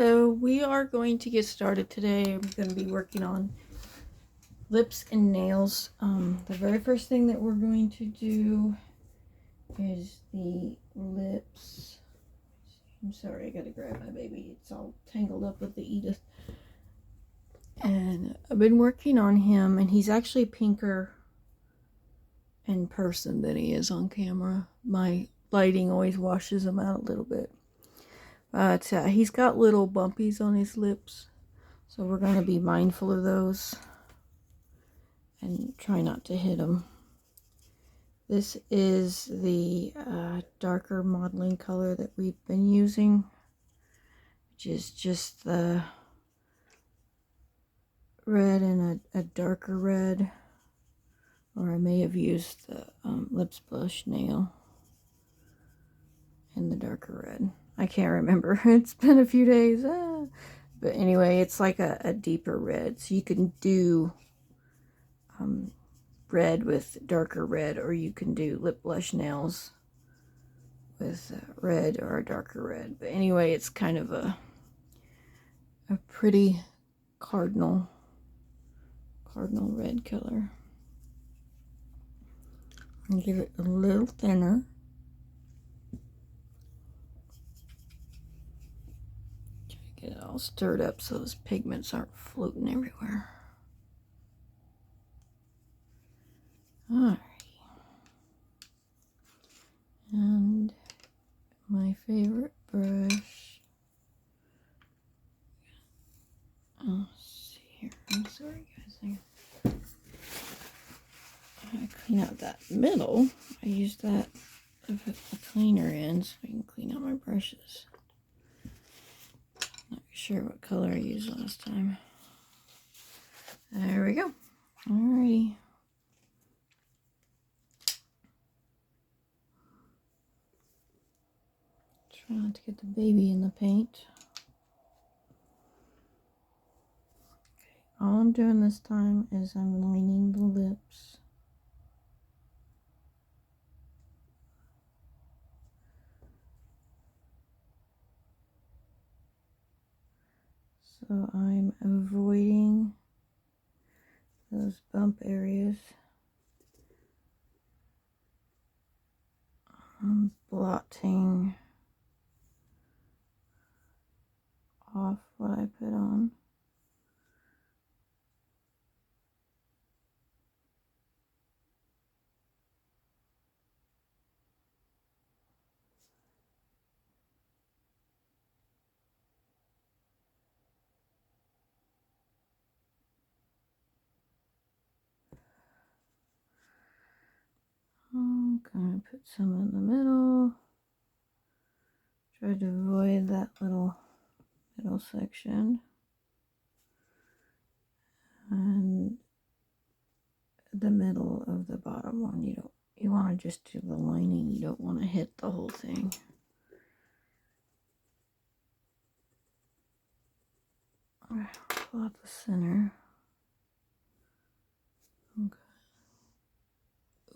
So we are going to get started today. I'm going to be working on lips and nails. The very first thing that we're going to do is the lips. I'm sorry, I gotta grab my baby. It's all tangled up with the Edith. And I've been working on him, and he's actually pinker in person than he is on camera. My lighting always washes him out a little bit. But he's got little bumpies on his lips, so we're going to be mindful of those and try not to hit them. This is the darker modeling color that we've been using, which is just the red and a darker red, or I may have used the Lips Blush Nail in the darker red. I can't remember. It's been a few days. But anyway, it's like a deeper red. So you can do red with darker red, or you can do lip blush nails with red or a darker red. But anyway, it's kind of a pretty cardinal red color. And give it a little thinner. Get it all stirred up so those pigments aren't floating everywhere. Alrighty. And my favorite brush. Oh, let's see here. I'm sorry, guys. I clean out that middle. I use that to put the cleaner in so I can clean out my brushes. Not sure what color I used last time. There we go. Alrighty. Try not to get the baby in the paint. Okay. All I'm doing this time is I'm lining the lips. So I'm avoiding those bump areas. I'm blotting off what I put on. I'm gonna put some in the middle. Try to avoid that little middle section. And the middle of the bottom one. You want to just do the lining. You don't want to hit the whole thing. Pull out the center. Okay.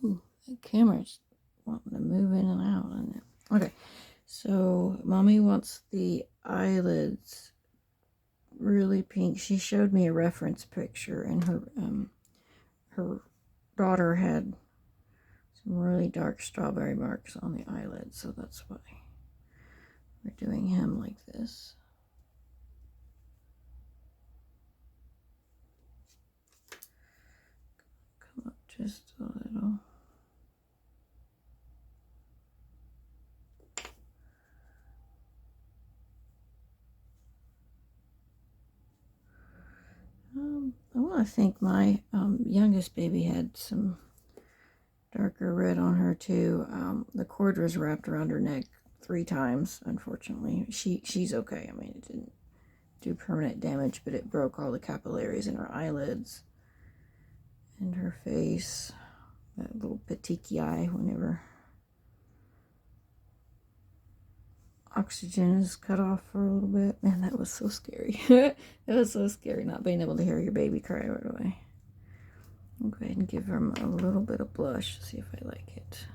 Ooh, the camera's wanting to move in and out, isn't it? Okay, so Mommy wants the eyelids really pink. She showed me a reference picture, and her daughter had some really dark strawberry marks on the eyelids, so that's why we're doing him like this. Come up just a little. I want to think my youngest baby had some darker red on her too. The cord was wrapped around her neck 3 times, unfortunately. She's okay. I mean, it didn't do permanent damage, but it broke all the capillaries in her eyelids and her face. That little petechiae whenever oxygen is cut off for a little bit. Man, that was so scary. It was so scary not being able to hear your baby cry right away. I'll go ahead and give him a little bit of blush, see if I like it.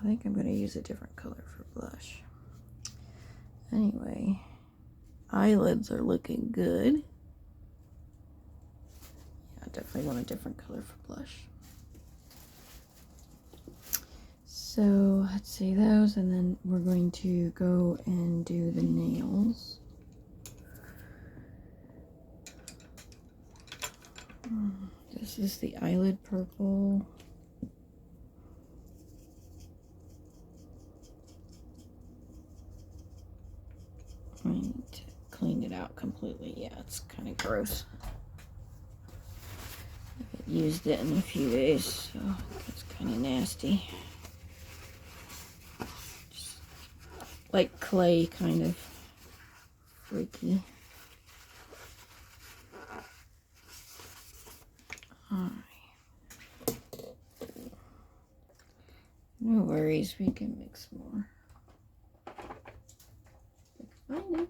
I think I'm going to use a different color for blush. Anyway, eyelids are looking good. Yeah, I definitely want a different color for blush. So let's see those, and then we're going to go and do the nails. This is the eyelid purple. I need to clean it out completely. Yeah, it's kind of gross. I haven't used it in a few days, so it's kind of nasty. Just like clay, kind of freaky. Alright. No worries, we can mix more. Find it.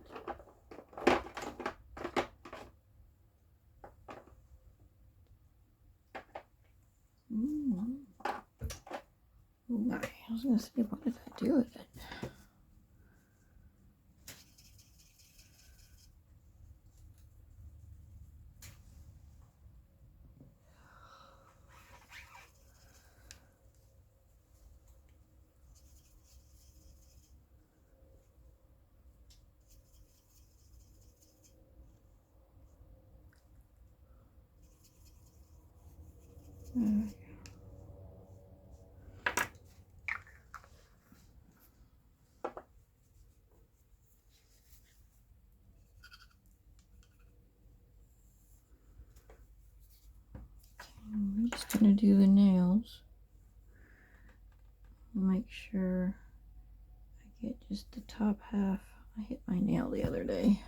Oh my, I was gonna say, what did I do with it? I'm just gonna do the nails. Make sure I get just the top half. I hit my nail the other day.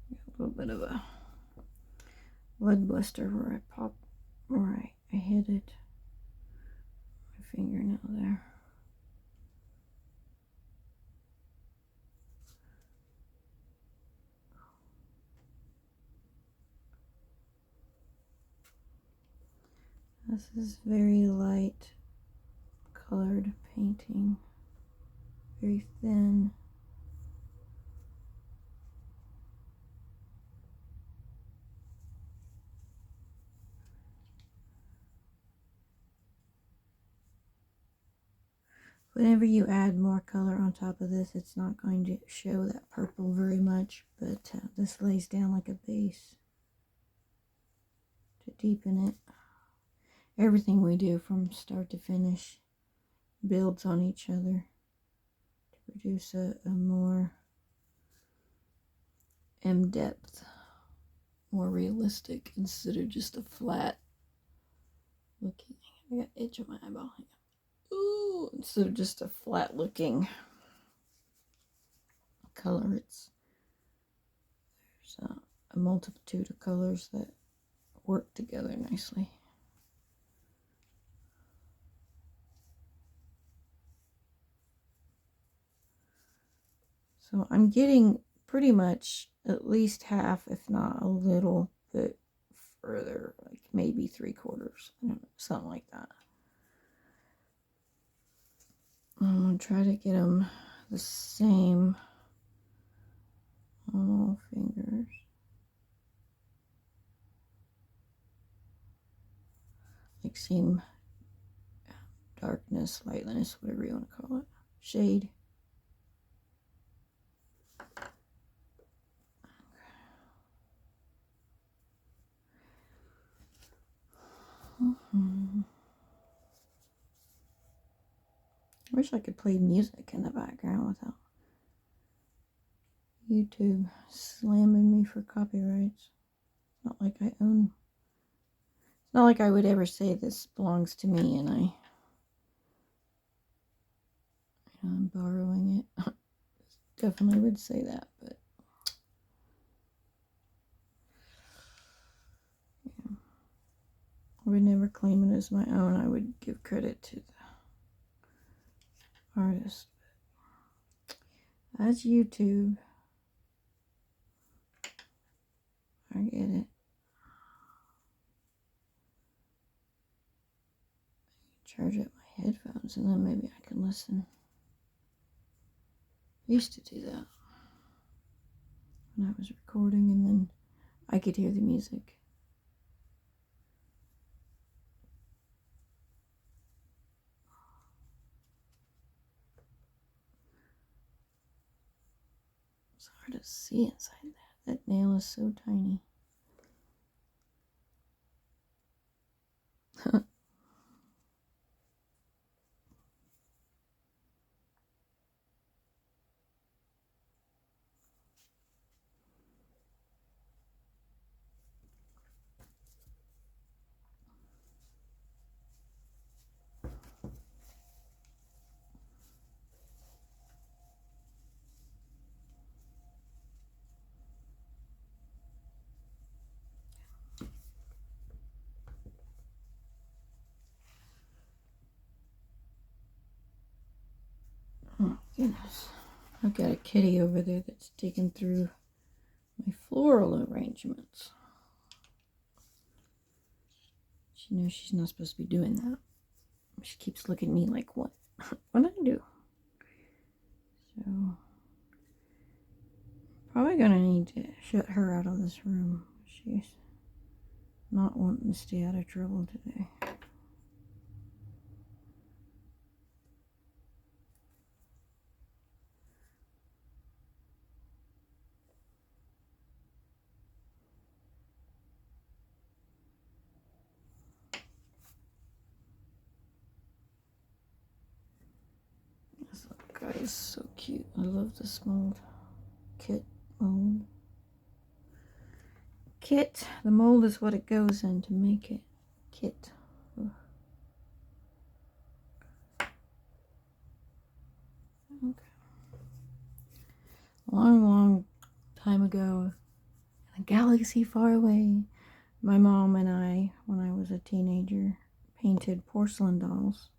Got a little bit of a blood blister where I hit it. My fingernail there. This is very light colored painting. Very thin. Whenever you add more color on top of this, it's not going to show that purple very much, but this lays down like a base to deepen it. Everything we do from start to finish builds on each other to produce a more in-depth, more realistic, instead of just a flat looking. I got itch on my eyeball. Ooh, instead of just a flat looking color, there's a multitude of colors that work together nicely. So I'm getting pretty much at least half, if not a little bit further, like maybe 3/4, I don't know, something like that. I'm going to try to get them the same on all fingers. Like same darkness, lightness, whatever you want to call it. Shade. I wish I could play music in the background without YouTube slamming me for copyrights. Not like I own. It's not like I would ever say this belongs to me and I'm borrowing it. Definitely would say that, but yeah. I would never claim it as my own. I would give credit to the artist. That's YouTube. I get it. Charge up my headphones and then maybe I can listen. I used to do that. when I was recording, and then I could hear the music. It's hard to see inside that. That nail is so tiny. Oh goodness. I've got a kitty over there that's digging through my floral arrangements. She knows she's not supposed to be doing that. She keeps looking at me like, what? What did I do? So, probably gonna need to shut her out of this room. She's not wanting to stay out of trouble today. This little guy is so cute. I love this mold. Kit mold. Kit. The mold is what it goes in to make it. Kit. Ugh. Okay. Long time ago, in a galaxy far away, my mom and I, when I was a teenager, painted porcelain dolls.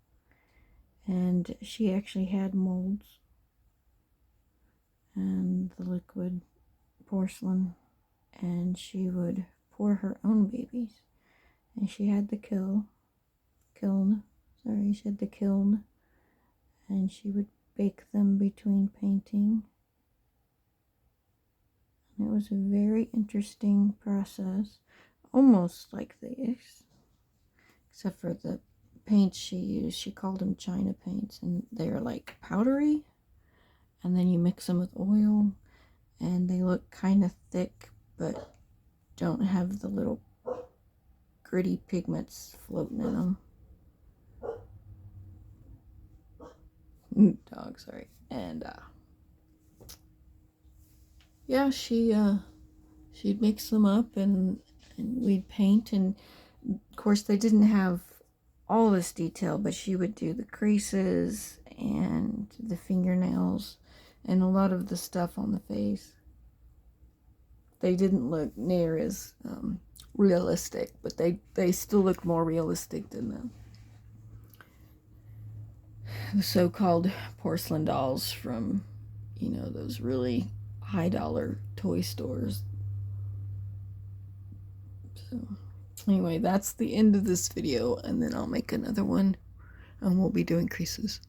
And she actually had molds and the liquid porcelain, and she would pour her own babies. And she had the kiln, and she would bake them between painting. And it was a very interesting process, almost like this, except for the paints she used. She called them China paints, and they're like powdery, and then you mix them with oil, and they look kind of thick, but don't have the little gritty pigments floating in them. Dog, sorry. And yeah, she'd mix them up, and we'd paint, and of course they didn't have all this detail, but she would do the creases and the fingernails and a lot of the stuff on the face. They didn't look near as realistic, but they still look more realistic than the so-called porcelain dolls from, you know, those really high-dollar toy stores. So anyway, that's the end of this video, and then I'll make another one, and we'll be doing creases.